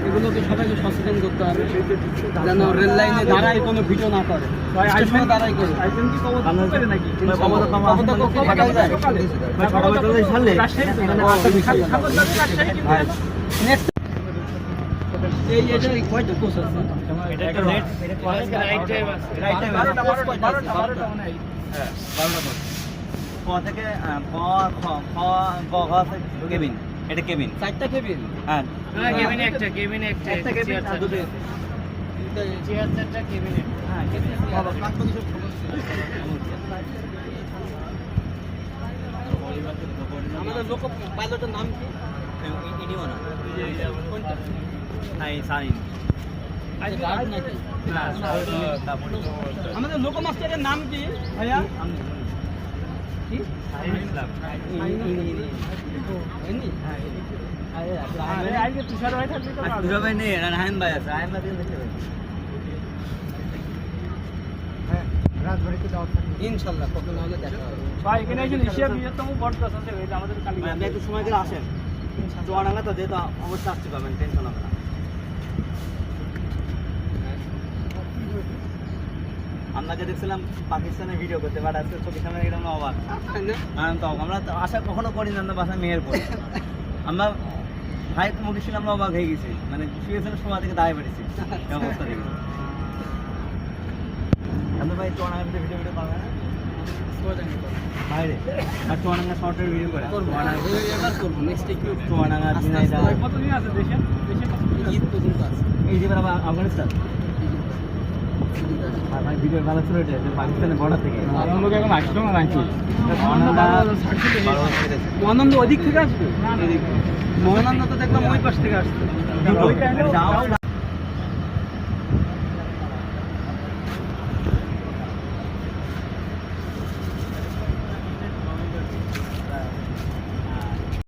এগুলো তো সবাইকে সচেতন করতে হবে যেন রেল লাইনে দাঁড়ায় কোনো ভিডিও না করে, স্টেশনে দাঁড়ায় করে। নেক্সট এই এটা কয়টা কোর্স আছে? এটা একটা নেট, এটা রাইট টাইম আছে, রাইট টাইম 12টা মানে হ্যাঁ 12টা ক থেকে ক খ খ গ ঘ আছে কেবিন, এটা কেবিন, 4টা কেবিন। হ্যাঁ কেবিনে একটা একটা কেবিন আর দুটো চেয়ার চারটা কেবিনে। হ্যাঁ আমাদের লোক পাইলটের নাম কি? ইনিও না কোনটা? আই সাইন গার্ড নাকি? আমাদের লোক মাস্টারের নাম কি ভাইয়া? কি? আজকে তুষার ভাই থাকবে তো দুটো ভাই নেই, রায়হান ভাই আছে, রায়হান ভাই দেখতে পাই। ইনশাল্লাহ কখন হলে দেখা হবে। ভাই এখানে একজন এশিয়া বৃহত্তম বটগাছ আছে, এটা আমাদের কালীগঞ্জ। আপনি একটু সময় করে আসেন, চুয়াডাঙ্গা তো যেহেতু অবশ্যই আসতে পারবেন, টেনশন হবে না। আপনাকে দেখছিলাম পাকিস্তানের ভিডিও করতে, বাট আজকে চোখের সামনে এটা আমরা অবাক, আনন্দ। আমরা তো আশা কখনো করি না, আমরা বাসায় মেয়ের পর আমরা হাইট মুখে ছিলাম, আমরা অবাক হয়ে গেছি, মানে শুয়েছিলাম সময় থেকে দাঁড়িয়ে পেরেছি এই অবস্থা দেখে। আপনি ভাই চুয়াডাঙ্গার ভিডিও পাবেন না বাইরে, আর চুয়াডাঙ্গা শর্টের ভিডিও করে এবার করবো নেক্সট একটু চুয়াডাঙ্গা ঝিনাইদহ কতদিন আছে দেশে? দেশে কতদিন আছে? ঈদ পর্যন্ত আছে। এই যে এবার আফগানিস্তান। আর ভাই ভিডিও ভালো ছিল, এটা যে পাকিস্তানের বর্ডার থেকে আমার লোক এখন আসলো না নাকি? মহানন্দ ওই দিক থেকে আসবে? মহানন্দ তো দেখলাম ওই পাশ থেকে আসছে। দুটো